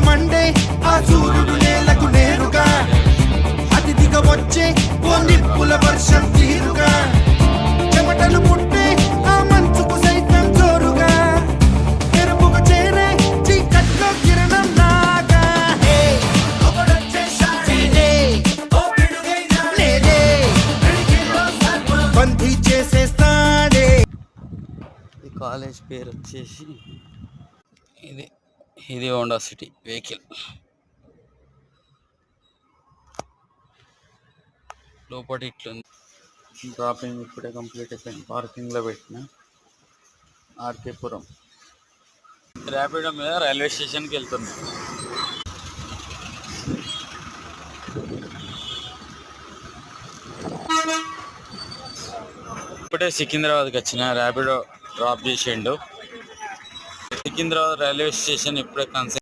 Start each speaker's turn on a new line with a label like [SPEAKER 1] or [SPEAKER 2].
[SPEAKER 1] Monday ఆ సూర్యుడు నేలకు నేరుగా అతిథిగా వచ్చే ఓ నిప్పుల వర్షం తీరుగా చెమటలు పుట్టే ఆ మంచుకు సైతం జోరుగా ఎరుపుగా చేరే చీకట్లో కిరణం నాగా బందీ చేసేస్తాడే.
[SPEAKER 2] ఈ కాలేజ్ పేరు వచ్చేసి ఇది హోండా సిటీ వెహికల్. లోపల ఇట్లుంది. డ్రాపింగ్ ఇప్పుడే కంప్లీట్ అయిపోయింది. పార్కింగ్లో పెట్టిన ఆర్కేపురం. ర్యాపిడో మీద రైల్వే స్టేషన్కి వెళ్తుంది. ఇప్పుడే సికింద్రాబాద్కి వచ్చిన ర్యాపిడో డ్రాప్ చేసిండు. సికింద్రాబాద్ రైల్వే స్టేషన్ ఇప్పుడే